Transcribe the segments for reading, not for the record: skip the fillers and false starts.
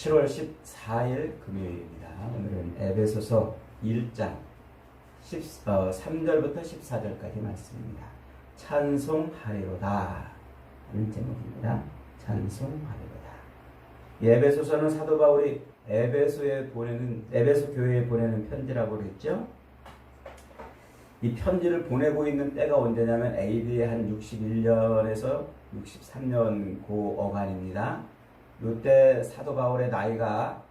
7월 14일 금요일입니다. 오늘은 에베소서 1장 3절부터 14절까지 말씀입니다. 찬송하리로다 하는 제목입니다. 찬송하리로다. 에베소서는 사도 바울이 에베소 교회에 보내는 편지라고 그랬죠. 이 편지를 보내고 있는 때가 언제냐면 AD 한 61년에서 63년 고 어간입니다. 이때 사도 바울의 나이가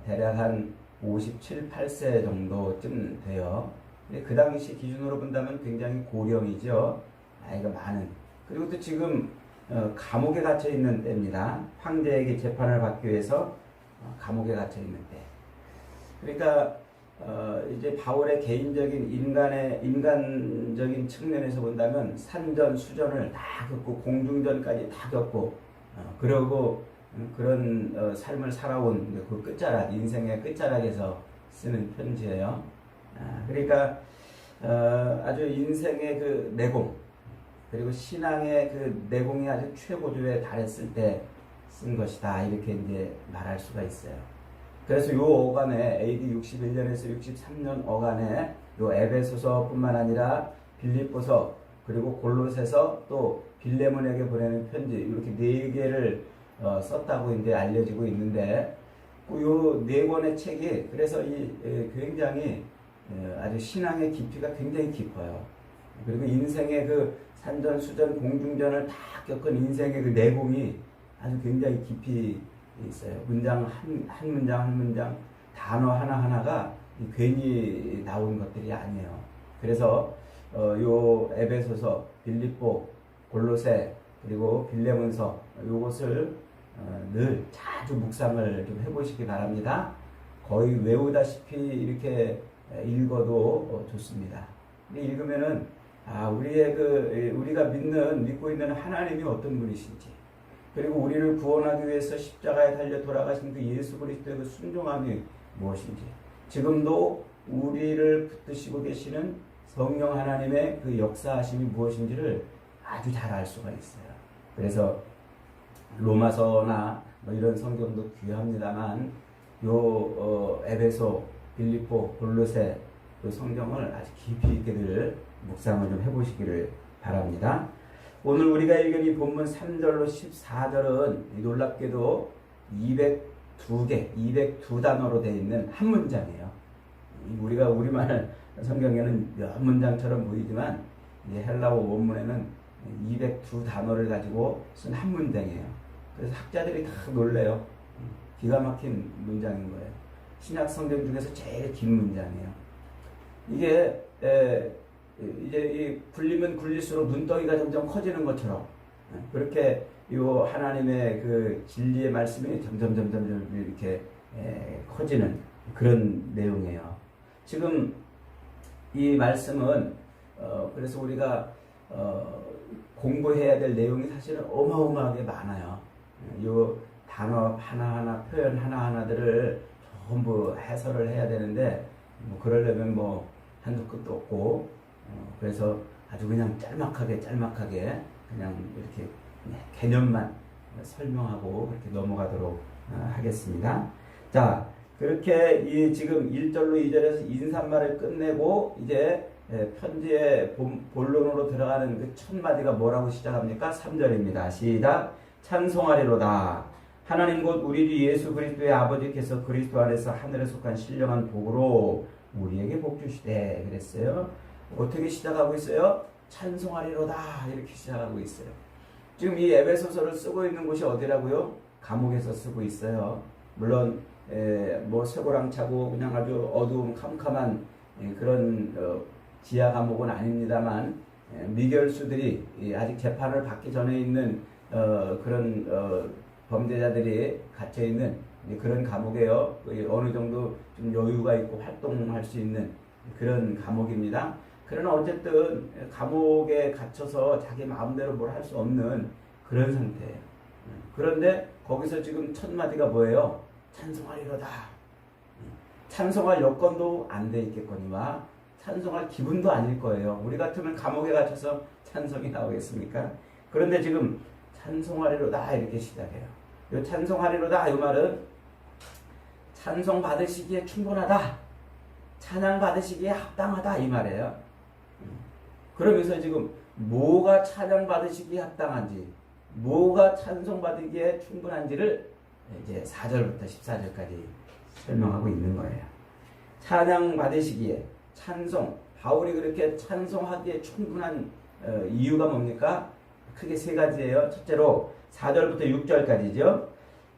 대략 한 57, 8세 정도쯤 돼요. 그 당시 기준으로 본다면 굉장히 고령이죠. 나이가 많은. 그리고 또 지금 감옥에 갇혀 있는 때입니다. 황제에게 재판을 받기 위해서 감옥에 갇혀 있는 때. 그러니까 이제 바울의 개인적인 인간적인 측면에서 본다면 산전, 수전을 다 겪고 공중전까지 다 겪고 그러고 그런 삶을 살아온 그 끝자락, 인생의 끝자락에서 쓰는 편지예요. 그러니까 아주 인생의 그 내공, 그리고 신앙의 그 내공이 아주 최고조에 달했을 때 쓴 것이다, 이렇게 이제 말할 수가 있어요. 그래서 요 어간에 AD 61년에서 63년 어간에 요 에베소서뿐만 아니라 빌립보서, 그리고 골로새서, 또 빌레몬에게 보내는 편지, 이렇게 네 개를 썼다고 이제 알려지고 있는데, 요 네 권의 책이 그래서 굉장히 아주 신앙의 깊이가 굉장히 깊어요. 그리고 인생의 그 산전수전 공중전을 다 겪은 인생의 그 내공이 아주 굉장히 깊이 있어요. 문장 한 문장 한 문장, 단어 하나하나가 괜히 나온 것들이 아니에요. 그래서 요 에베소서, 빌립보, 골로새, 그리고 빌레몬서, 요것을 늘 자주 묵상을 좀 해보시기 바랍니다. 거의 외우다시피 이렇게 읽어도 좋습니다. 읽으면은 우리가 믿고 있는 하나님이 어떤 분이신지, 그리고 우리를 구원하기 위해서 십자가에 달려 돌아가신 그 예수 그리스도의 그 순종함이 무엇인지, 지금도 우리를 붙드시고 계시는 성령 하나님의 그 역사하심이 무엇인지를 아주 잘 알 수가 있어요. 그래서 로마서나 이런 성경도 귀합니다만 에베소, 빌립보, 골로새 그 성경을 아주 깊이 있게들 묵상을 좀 해보시기를 바랍니다. 오늘 우리가 읽은 이 본문 3절로 14절은 놀랍게도 202단어로 되어 있는 한 문장이에요. 우리가 우리말 성경에는 몇 문장처럼 보이지만 헬라어 원문에는 202단어를 가지고 쓴 한 문장이에요. 그래서 학자들이 다 놀래요. 기가 막힌 문장인 거예요. 신약 성경 중에서 제일 긴 문장이에요. 이게 이제 굴리면 굴릴수록 눈덩이가 점점 커지는 것처럼, 그렇게 요 하나님의 그 진리의 말씀이 점점 이렇게 커지는 그런 내용이에요. 지금 이 말씀은 그래서 우리가 공부해야 될 내용이 사실은 어마어마하게 많아요. 요 단어 하나하나, 표현 하나하나들을 전부 해설을 해야 되는데 그러려면 한도 끝도 없고, 그래서 아주 그냥 짤막하게 그냥 이렇게 개념만 설명하고 그렇게 넘어가도록 하겠습니다. 자, 그렇게 지금 1절로 2절에서 인사말을 끝내고 이제 편지의 본론으로 들어가는 그 첫 마디가 뭐라고 시작합니까? 3절입니다. 시작. 찬송하리로다. 하나님 곧 우리 주 예수 그리스도의 아버지께서 그리스도 안에서 하늘에 속한 신령한 복으로 우리에게 복 주시되, 그랬어요. 어떻게 시작하고 있어요? 찬송하리로다, 이렇게 시작하고 있어요. 지금 이 에베소서를 쓰고 있는 곳이 어디라고요? 감옥에서 쓰고 있어요. 물론 쇠고랑 차고 그냥 아주 어두운 캄캄한 그런 지하 감옥은 아닙니다만, 미결수들이 아직 재판을 받기 전에 있는 그런 범죄자들이 갇혀 있는 그런 감옥이에요. 어느 정도 좀 여유가 있고 활동할 수 있는 그런 감옥입니다. 그러나 어쨌든 감옥에 갇혀서 자기 마음대로 뭘 할 수 없는 그런 상태예요. 그런데 거기서 지금 첫 마디가 뭐예요? 찬송하리로다. 찬송할 여건도 안 돼 있겠거니와 찬송할 기분도 아닐 거예요. 우리 같으면 감옥에 갇혀서 찬송이 나오겠습니까? 그런데 지금 찬송하리로다 이렇게 시작해요. 이 찬송하리로다 이 말은 찬송 받으시기에 충분하다. 찬양 받으시기에 합당하다 이 말이에요. 그러면서 지금 뭐가 찬양 받으시기에 합당한지, 뭐가 찬송 받으기에 충분한지를 이제 4절부터 14절까지 설명하고 있는 거예요. 찬양 받으시기에 찬송, 바울이 그렇게 찬송하기에 충분한 이유가 뭡니까? 크게 세 가지예요. 첫째로 4절부터 6절까지죠.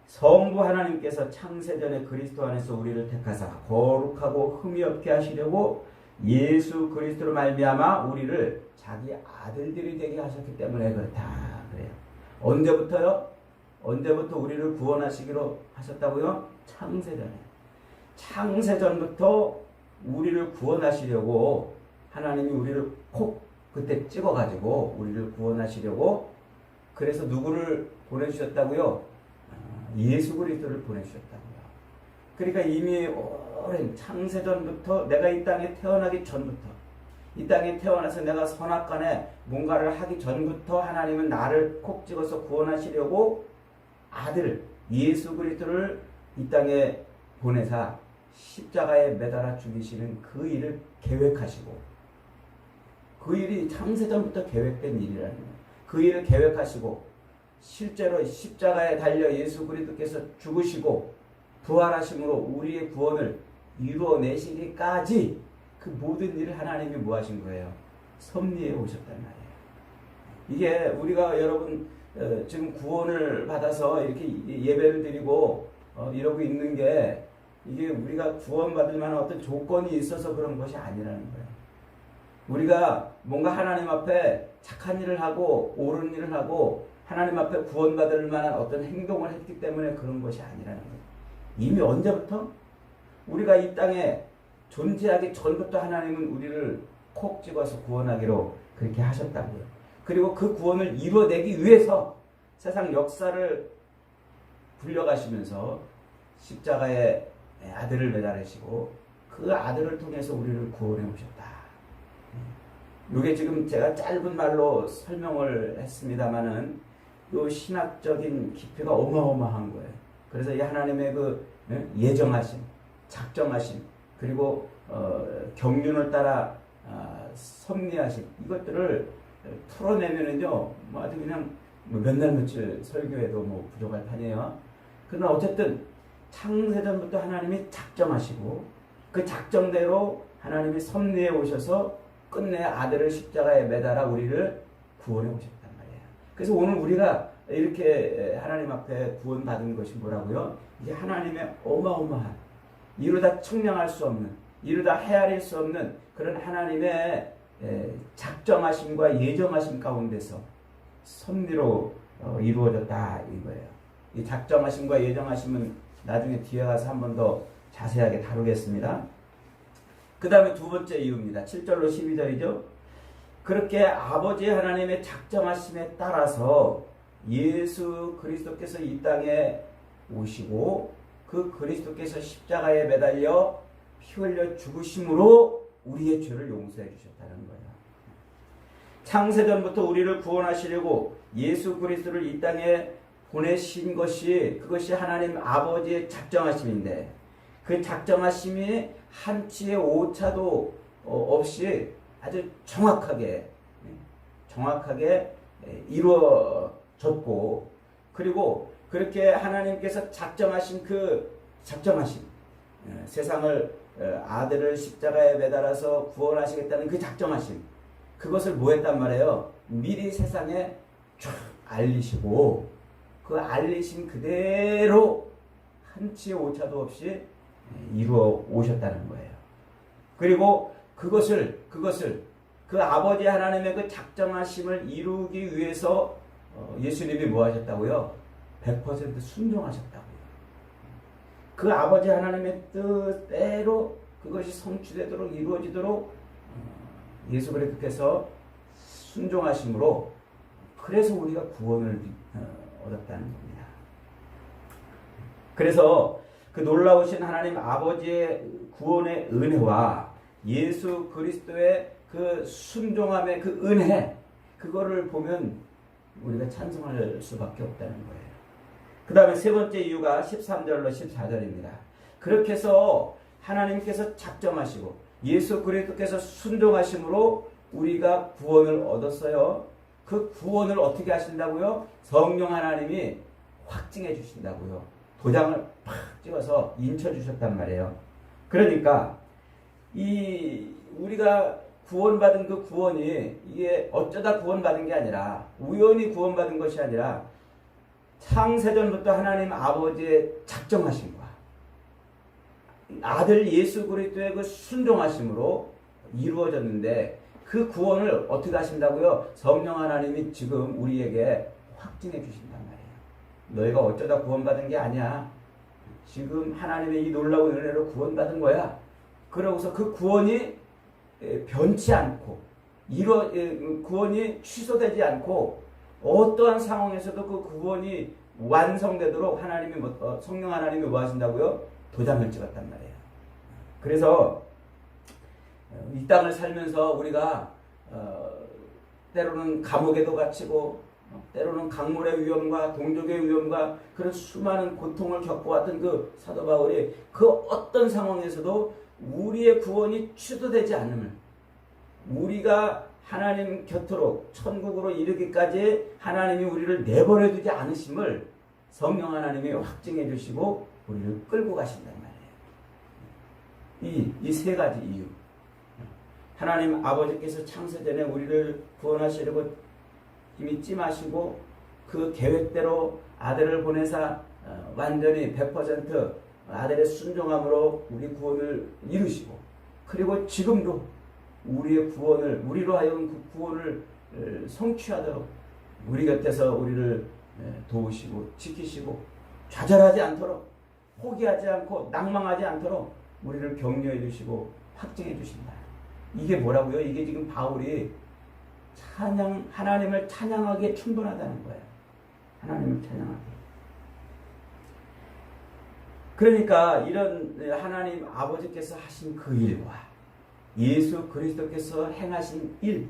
성부 하나님께서 창세전에 그리스도 안에서 우리를 택하사 거룩하고 흠이 없게 하시려고 예수 그리스도로 말미암아 우리를 자기 아들들이 되게 하셨기 때문에 그렇다 그래요. 언제부터요? 언제부터 우리를 구원하시기로 하셨다고요? 창세전에. 창세전부터 우리를 구원하시려고 하나님이 우리를 콕 그때 찍어가지고 우리를 구원하시려고, 그래서 누구를 보내주셨다고요? 예수 그리스도를 보내주셨다고요. 그러니까 이미 오랜 창세전부터, 내가 이 땅에 태어나기 전부터, 이 땅에 태어나서 내가 선악간에 뭔가를 하기 전부터 하나님은 나를 콕 찍어서 구원하시려고 아들 예수 그리스도를 이 땅에 보내사 십자가에 매달아 죽이시는 그 일을 계획하시고, 그 일이 창세전부터 계획된 일이라는 거예요. 그 일을 계획하시고 실제로 십자가에 달려 예수 그리스도께서 죽으시고 부활하심으로 우리의 구원을 이루어내시기까지 그 모든 일을 하나님이 뭐 하신 거예요? 섭리해 오셨단 말이에요. 이게 우리가 여러분 지금 구원을 받아서 이렇게 예배를 드리고 이러고 있는 게, 이게 우리가 구원받을 만한 어떤 조건이 있어서 그런 것이 아니라는 거예요. 우리가 뭔가 하나님 앞에 착한 일을 하고 옳은 일을 하고 하나님 앞에 구원받을 만한 어떤 행동을 했기 때문에 그런 것이 아니라는 거예요. 이미 언제부터? 우리가 이 땅에 존재하기 전부터 하나님은 우리를 콕 집어서 구원하기로 그렇게 하셨다고요. 그리고 그 구원을 이루어내기 위해서 세상 역사를 굴려가시면서 십자가에 아들을 매달으시고 그 아들을 통해서 우리를 구원해 오셨다. 이게 지금 제가 짧은 말로 설명을 했습니다마는 이 신학적인 깊이가 어마어마한 거예요. 그래서 이 하나님의 그 예정하심, 작정하심, 그리고 경륜을 따라 섭리하심, 이것들을 풀어내면은요, 뭐 아주 그냥 몇 날 며칠 설교해도 뭐 부족할 판이에요. 그러나 어쨌든 창세전부터 하나님이 작정하시고 그 작정대로 하나님이 섭리해 오셔서 끝내 아들을 십자가에 매달아 우리를 구원해 오셨단 말이에요. 그래서 오늘 우리가 이렇게 하나님 앞에 구원받은 것이 뭐라고요? 이게 하나님의 어마어마한, 이루다 측량할 수 없는, 이루다 헤아릴 수 없는 그런 하나님의 작정하심과 예정하심 가운데서 섭리로 이루어졌다 이거예요. 이 작정하심과 예정하심은 나중에 뒤에 가서 한 번 더 자세하게 다루겠습니다. 그 다음에 두 번째 이유입니다. 7절로 12절이죠. 그렇게 아버지 하나님의 작정하심에 따라서 예수 그리스도께서 이 땅에 오시고 그 그리스도께서 십자가에 매달려 피 흘려 죽으심으로 우리의 죄를 용서해 주셨다는 거예요. 창세전부터 우리를 구원하시려고 예수 그리스도를 이 땅에 보내신 것이, 그것이 하나님 아버지의 작정하심인데, 그 작정하심이 한치의 오차도 없이 아주 정확하게 이루어졌고, 그리고 그렇게 하나님께서 작정하신 그 작정하심, 세상을 아들을 십자가에 매달아서 구원하시겠다는 그 작정하심, 그것을 뭐 했단 말이에요? 미리 세상에 쫙 알리시고 그 알리신 그대로 한치의 오차도 없이 이루어 오셨다는 거예요. 그리고 그것을 그 아버지 하나님의 그 작정하심을 이루기 위해서 예수님이 뭐 하셨다고요? 100% 순종하셨다고요. 그 아버지 하나님의 뜻대로 그것이 성취되도록 이루어지도록 예수 그리스도께서 순종하심으로, 그래서 우리가 구원을 얻었다는 겁니다. 그래서 그 놀라우신 하나님 아버지의 구원의 은혜와 예수 그리스도의 그 순종함의 그 은혜, 그거를 보면 우리가 찬송할 수밖에 없다는 거예요. 그 다음에 세 번째 이유가 13절로 14절입니다. 그렇게 해서 하나님께서 작정하시고 예수 그리스도께서 순종하심으로 우리가 구원을 얻었어요. 그 구원을 어떻게 하신다고요? 성령 하나님이 확증해 주신다고요. 도장을 팍 찍어서 인쳐 주셨단 말이에요. 그러니까 이 우리가 구원받은 그 구원이 이게 어쩌다 구원받은 게 아니라 우연히 구원받은 것이 아니라 창세전부터 하나님 아버지의 작정하심과 아들 예수 그리스도의 그 순종하심으로 이루어졌는데 그 구원을 어떻게 하신다고요? 성령 하나님이 지금 우리에게 확증해 주신단 말이에요. 너희가 어쩌다 구원받은 게 아니야. 지금 하나님의 이 놀라운 은혜로 구원받은 거야. 그러고서 그 구원이 변치 않고 구원이 취소되지 않고 어떠한 상황에서도 그 구원이 완성되도록 성령 하나님이 뭐 하신다고요? 도장을 찍었단 말이에요. 그래서 이 땅을 살면서 우리가 때로는 감옥에도 갇히고 때로는 강물의 위험과 동족의 위험과 그런 수많은 고통을 겪어왔던 그 사도 바울이 그 어떤 상황에서도 우리의 구원이 취소되지 않음을, 우리가 하나님 곁으로 천국으로 이르기까지 하나님이 우리를 내버려 두지 않으심을 성령 하나님이 확증해 주시고 우리를 끌고 가신단 말이에요. 이 세 가지 이유. 하나님 아버지께서 창세전에 우리를 구원하시려고 이미 찜하시고 그 계획대로 아들을 보내사 완전히 100% 아들의 순종함으로 우리 구원을 이루시고, 그리고 지금도 우리의 구원을, 우리로 하여금 그 구원을 성취하도록 우리 곁에서 우리를 도우시고 지키시고 좌절하지 않도록, 포기하지 않고 낙망하지 않도록 우리를 격려해 주시고 확증해 주신다. 이게 뭐라고요? 이게 지금 바울이 하나님을 찬양하기에 충분하다는 거예요. 하나님을 찬양하기. 그러니까 이런 하나님 아버지께서 하신 그 일과 예수 그리스도께서 행하신 일,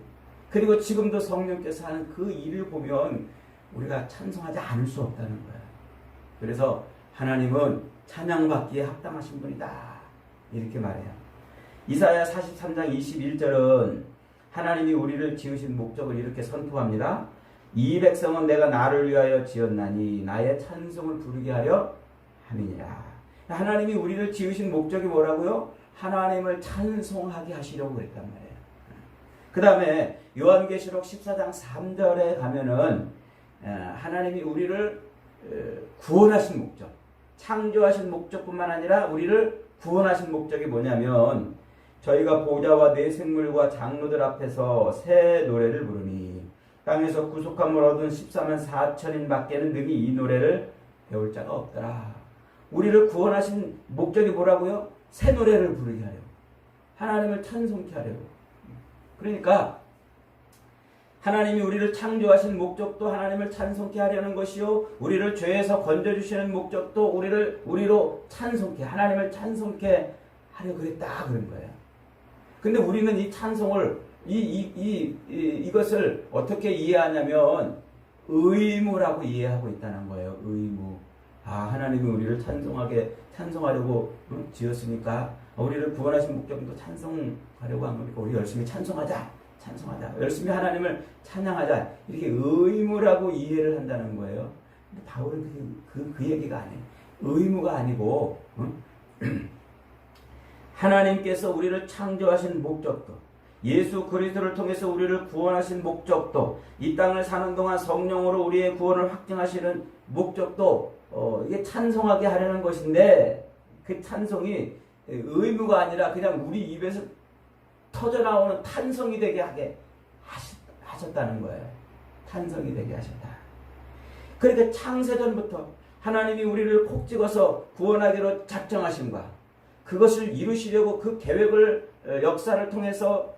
그리고 지금도 성령께서 하는 그 일을 보면 우리가 찬송하지 않을 수 없다는 거예요. 그래서 하나님은 찬양받기에 합당하신 분이다, 이렇게 말해요. 이사야 43장 21절은 하나님이 우리를 지으신 목적을 이렇게 선포합니다. 이 백성은 내가 나를 위하여 지었나니 나의 찬송을 부르게 하려 함이니라. 하나님이 우리를 지으신 목적이 뭐라고요? 하나님을 찬송하게 하시려고 그랬단 말이에요. 그 다음에 요한계시록 14장 3절에 가면은 하나님이 우리를 구원하신 목적, 창조하신 목적뿐만 아니라 우리를 구원하신 목적이 뭐냐면, 저희가 보좌와 네 생물과 장로들 앞에서 새 노래를 부르니 땅에서 구속함을 얻은 14만 4천인 밖에는 능히 이 노래를 배울 자가 없더라. 우리를 구원하신 목적이 뭐라고요? 새 노래를 부르게 하려고, 하나님을 찬송케 하려고. 그러니까 하나님이 우리를 창조하신 목적도 하나님을 찬송케 하려는 것이요, 우리를 죄에서 건져주시는 목적도 우리로 찬송케, 하나님을 찬송케 하려고 그랬다, 그런 거예요. 근데 우리는 이 찬송을 이것을 어떻게 이해하냐면 의무라고 이해하고 있다는 거예요. 의무. 하나님이 우리를 찬송하려고 지었으니까 우리를 구원하신 목적도 찬송하려고 한 거니까 우리 열심히 찬송하자. 열심히 하나님을 찬양하자. 이렇게 의무라고 이해를 한다는 거예요. 근데 바울은 그 얘기가 아니에요. 의무가 아니고 하나님께서 우리를 창조하신 목적도, 예수 그리스도를 통해서 우리를 구원하신 목적도, 이 땅을 사는 동안 성령으로 우리의 구원을 확증하시는 목적도 이게 찬송하게 하려는 것인데, 그 찬송이 의무가 아니라 그냥 우리 입에서 터져나오는 탄성이 되게 하게 하셨다는 거예요. 탄성이 되게 하셨다. 그러니까 창세전부터 하나님이 우리를 콕 찍어서 구원하기로 작정하심과 그것을 이루시려고 그 계획을 역사를 통해서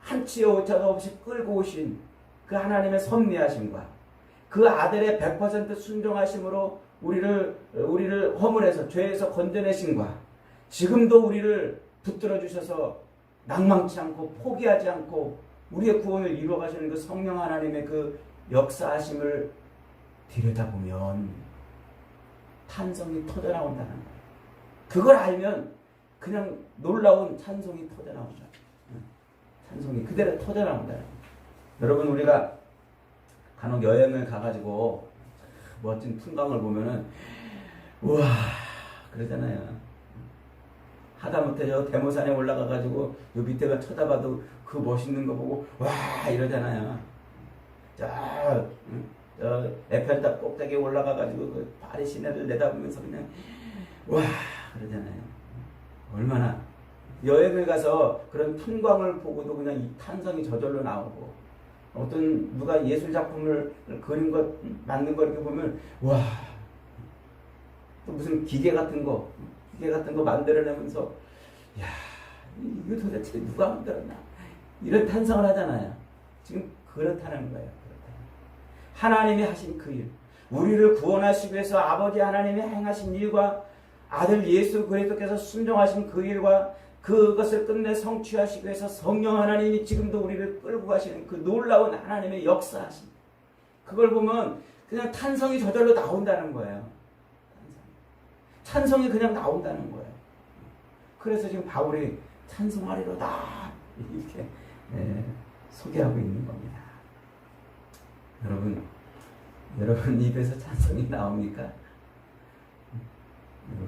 한치의 오차도 없이 끌고 오신 그 하나님의 섭리하심과 그 아들의 100% 순종하심으로 우리를 허물해서 죄에서 건져내심과 지금도 우리를 붙들어 주셔서 낭망치 않고 포기하지 않고 우리의 구원을 이루어 가시는 그 성령 하나님의 그 역사하심을 들여다보면 탄성이 터져나온다는 거예요. 그걸 알면 그냥 놀라운 찬송이 터져나온다. 찬송이 그대로 터져나온다. 여러분, 우리가 간혹 여행을 가가지고 멋진 풍광을 보면은 우와 그러잖아요. 하다못해 저 대모산에 올라가가지고 요 밑에가 쳐다봐도 그 멋있는 거 보고 와 이러잖아요. 저 에펠탑 꼭대기에 올라가가지고 그 파리 시내를 내다보면서 그냥 와 그러잖아요. 얼마나 여행을 가서 그런 풍광을 보고도 그냥 이 탄성이 저절로 나오고, 어떤 누가 예술 작품을 그린 것 만든 거 이렇게 보면 와, 또 무슨 기계 같은 거 만들어내면서 야 이거 도대체 누가 만들었나 이런 탄성을 하잖아요. 지금 그렇다는 거예요. 하나님이 하신 그 일, 우리를 구원하시기 위해서 아버지 하나님이 행하신 일과 아들 예수 그리스도께서 순종하신 그 일과 그것을 끝내 성취하시기 위해서 성령 하나님이 지금도 우리를 끌고 가시는 그 놀라운 하나님의 역사하심, 그걸 보면 그냥 탄성이 저절로 나온다는 거예요. 찬성이 그냥 나온다는 거예요. 그래서 지금 바울이 찬송하리로다 이렇게 소개하고 있는 겁니다. 여러분 입에서 찬송이 나옵니까?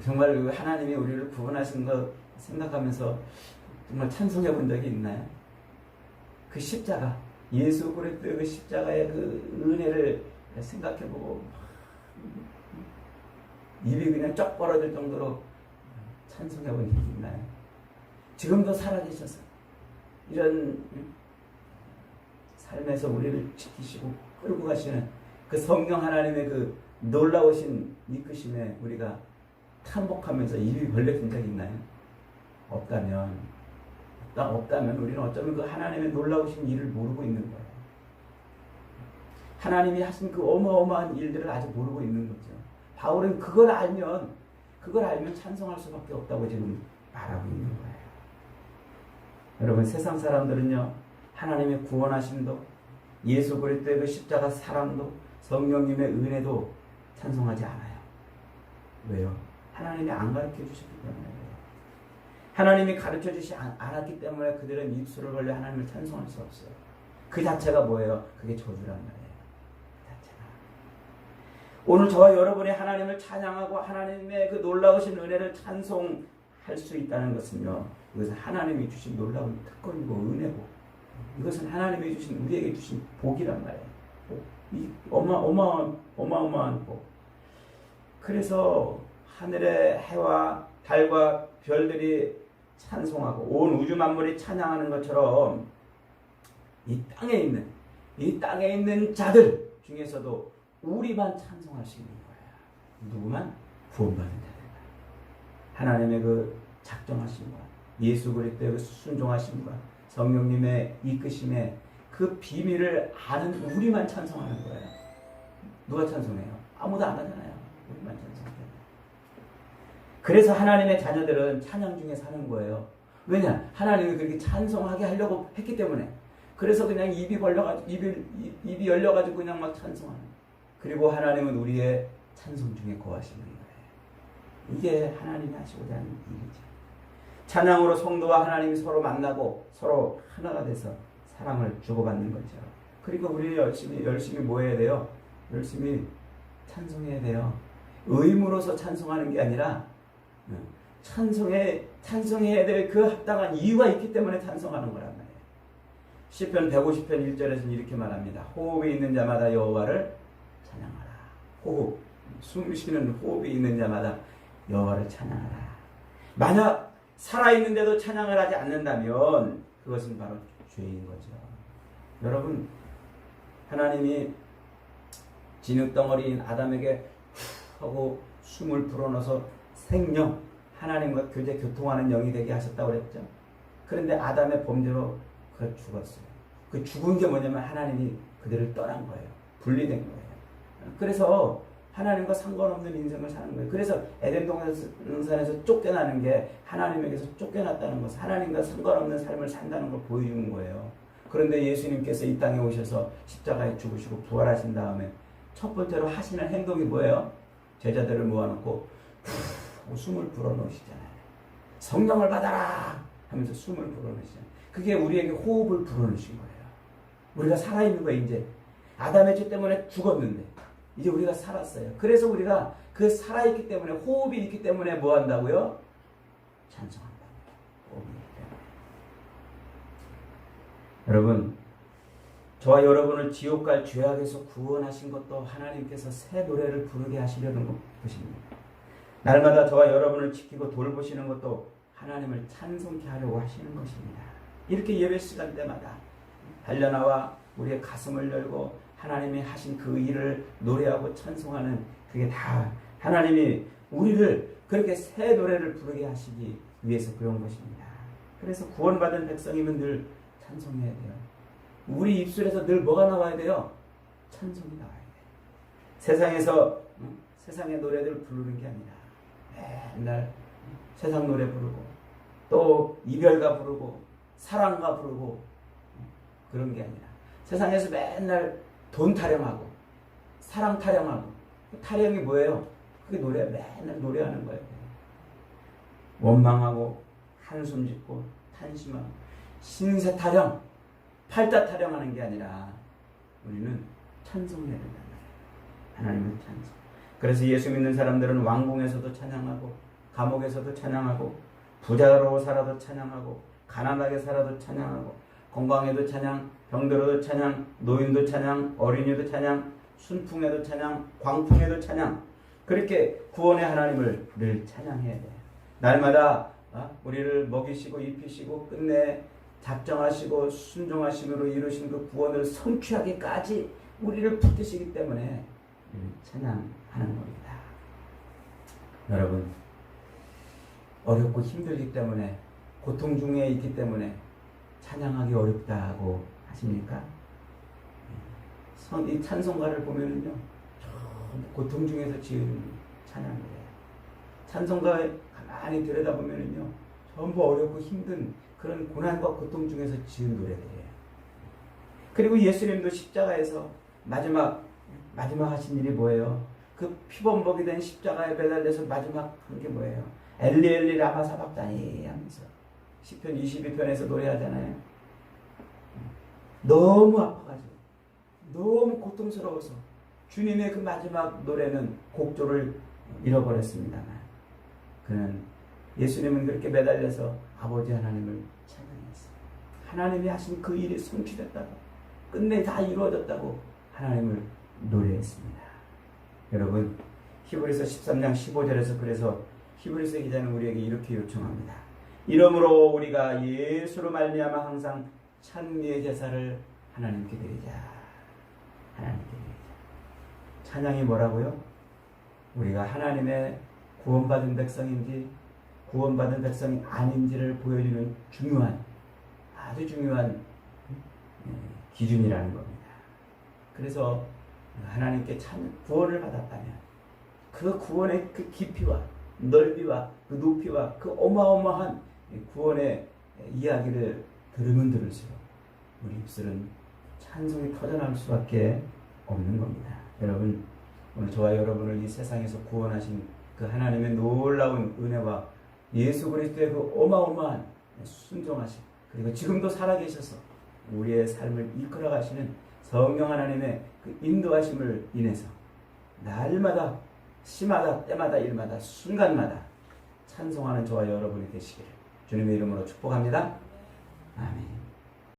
정말 하나님이 우리를 구원하신 것 생각하면서 정말 찬송해 본 적이 있나요? 그 십자가, 예수 그리스도의 그 십자가의 그 은혜를 생각해보고 입이 그냥 쩍 벌어질 정도로 찬송해 본 적이 있나요? 지금도 살아계셔서 이런 삶에서 우리를 지키시고 끌고 가시는 그 성령 하나님의 그 놀라우신 이끄심에 우리가 탐복하면서 입이 벌려진 적이 있나요? 없다면 우리는 어쩌면 그 하나님의 놀라우신 일을 모르고 있는 거예요. 하나님이 하신 그 어마어마한 일들을 아직 모르고 있는 거죠. 바울은 그걸 알면 찬송할 수밖에 없다고 지금 말하고 있는 거예요. 여러분, 세상 사람들은요, 하나님의 구원하심도, 예수 그리스도의 그 십자가 사랑도, 성령님의 은혜도 찬송하지 않아요. 왜요? 하나님이 안 가르쳐 주셨기 때문에. 하나님이 가르쳐 주시지 않았기 때문에 그들은 입술을 벌려 하나님을 찬송할 수 없어요. 그 자체가 뭐예요? 그게 저주란 말이에요. 그 자체가. 오늘 저와 여러분이 하나님을 찬양하고 하나님의 그 놀라우신 은혜를 찬송할 수 있다는 것은요, 이것은 하나님이 주신 놀라운 특권이고 은혜고, 이것은 하나님이 주신, 우리에게 주신 복이란 말이에요. 이 어마어마한 복. 그래서 하늘의 해와 달과 별들이 찬송하고 온 우주 만물이 찬양하는 것처럼 이 땅에 있는 자들 중에서도 우리만 찬송할 수 있는 거예요. 누구만? 구원받은 자들. 하나님의 그 작정하심과 예수 그리스도의 그 순종하심과 성령님의 이끄심에 그 비밀을 아는 우리만 찬송하는 거예요. 누가 찬송해요? 아무도 안 하잖아요. 우리만 찬송해요. 그래서 하나님의 자녀들은 찬양 중에 사는 거예요. 왜냐? 하나님이 그렇게 찬송하게 하려고 했기 때문에. 그래서 그냥 입이 열려가지고 그냥 막 찬송하는. 그리고 하나님은 우리의 찬송 중에 거하시는 거예요. 이게 하나님이 하시고자 하는 일이죠. 찬양으로 성도와 하나님이 서로 만나고 서로 하나가 돼서 사랑을 주고받는 거죠. 그리고 우리 열심히 뭐 해야 돼요? 열심히 찬송해야 돼요. 의무로서 찬송하는 게 아니라 찬송해야 될 그 합당한 이유가 있기 때문에 찬송하는 거란 말이에요. 시편 150편 1절에서는 이렇게 말합니다. 호흡이 있는 자마다 여호와를 찬양하라. 호흡, 숨 쉬는 호흡이 있는 자마다 여호와를 찬양하라. 만약 살아있는데도 찬양을 하지 않는다면 그것은 바로 죄인 거죠. 여러분, 하나님이 진흙덩어리인 아담에게 하고 숨을 불어넣어서 생명, 하나님과 교통하는 영이 되게 하셨다고 그랬죠. 그런데 아담의 범죄로 그 죽었어요. 그 죽은 게 뭐냐면 하나님이 그들을 떠난 거예요. 분리된 거예요. 그래서 하나님과 상관없는 인생을 사는 거예요. 그래서 에덴 동산에서 쫓겨나는 게 하나님에게서 쫓겨났다는 것은 하나님과 상관없는 삶을 산다는 걸 보여주는 거예요. 그런데 예수님께서 이 땅에 오셔서 십자가에 죽으시고 부활하신 다음에 첫 번째로 하시는 행동이 뭐예요? 제자들을 모아놓고 하고 숨을 불어넣으시잖아요. 성령을 받아라 하면서 숨을 불어넣으시잖아요. 그게 우리에게 호흡을 불어넣으신 거예요. 우리가 살아있는 거예요. 이제 아담의 죄 때문에 죽었는데 이제 우리가 살았어요. 그래서 우리가 그 살아있기 때문에 호흡이 있기 때문에 뭐 한다고요? 찬송한다고요. 호흡이 있기 때문에. 여러분, 저와 여러분을 지옥 갈 죄악에서 구원하신 것도 하나님께서 새 노래를 부르게 하시려는 것입니다. 날마다 저와 여러분을 지키고 돌보시는 것도 하나님을 찬송케 하려고 하시는 것입니다. 이렇게 예배 시간 때마다 달려나와 우리의 가슴을 열고 하나님이 하신 그 일을 노래하고 찬송하는 그게 다 하나님이 우리를 그렇게 새 노래를 부르게 하시기 위해서 그런 것입니다. 그래서 구원받은 백성이면 늘 찬송해야 돼요. 우리 입술에서 늘 뭐가 나와야 돼요? 찬송이 나와야 돼요. 세상에서 세상의 노래들 부르는 게 아니라 맨날 세상 노래 부르고 또 이별가 부르고 사랑가 부르고 그런 게 아니라 세상에서 맨날 돈 타령하고 사랑 타령하고 타령이 뭐예요? 그게 노래 맨날 노래하는 거예요. 원망하고 한숨 짓고 탄심하고 신세 타령 팔자 타령하는 게 아니라 우리는 찬송해야 된단 말이에요. 하나님은 찬송. 그래서 예수 믿는 사람들은 왕궁에서도 찬양하고 감옥에서도 찬양하고 부자로 살아도 찬양하고 가난하게 살아도 찬양하고 건강에도 찬양, 병들어도 찬양, 노인도 찬양, 어린이도 찬양, 순풍에도 찬양, 광풍에도 찬양. 그렇게 구원의 하나님을 늘 찬양해야 돼요. 날마다 우리를 먹이시고 입히시고 끝내 작정하시고 순종하심으로 이루신 그 구원을 성취하기까지 우리를 붙드시기 때문에 찬양하는 겁니다. 여러분, 어렵고 힘들기 때문에 고통 중에 있기 때문에 찬양하기 어렵다고 하십니까? 이 찬송가를 보면은요, 고통 중에서 지은 찬양이에요. 찬송가에 가만히 들여다보면은요, 전부 어렵고 힘든 그런 고난과 고통 중에서 지은 노래들이에요. 그리고 예수님도 십자가에서 마지막 하신 일이 뭐예요? 그 피범벅이 된 십자가에 매달려서 마지막 한 게 뭐예요? 엘리 엘리 라마 사박다니 하면서 시편 22편에서 노래하잖아요. 너무 아파가지고 너무 고통스러워서 주님의 그 마지막 노래는 곡조를 잃어버렸습니다만 그는 예수님은 그렇게 매달려서 아버지 하나님을 찬양했어요. 하나님이 하신 그 일이 성취됐다고 끝내 다 이루어졌다고 하나님을 노래했습니다. 여러분, 히브리서 13장 15절에서 그래서 히브리서 기자는 우리에게 이렇게 요청합니다. 이러므로 우리가 예수로 말미암아 항상 찬미의 제사를 하나님께 드리자. 하나님께 드리자. 찬양이 뭐라고요? 우리가 하나님의 구원받은 백성인지 구원받은 백성이 아닌지를 보여주는 중요한, 아주 중요한 기준이라는 겁니다. 그래서 하나님께 구원을 받았다면 그 구원의 그 깊이와 넓이와 그 높이와 그 어마어마한 구원의 이야기를 들으면 들을수록 우리 입술은 찬송이 터져나올 수밖에 없는 겁니다. 여러분, 오늘 저와 여러분을 이 세상에서 구원하신 그 하나님의 놀라운 은혜와 예수 그리스도의 그 어마어마한 순종하심, 그리고 지금도 살아계셔서 우리의 삶을 이끌어 가시는 성령 하나님의 그 인도하심을 인해서 날마다 시마다 때마다 일마다 순간마다 찬송하는 저와 여러분이 되시기를 주님의 이름으로 축복합니다. 아멘.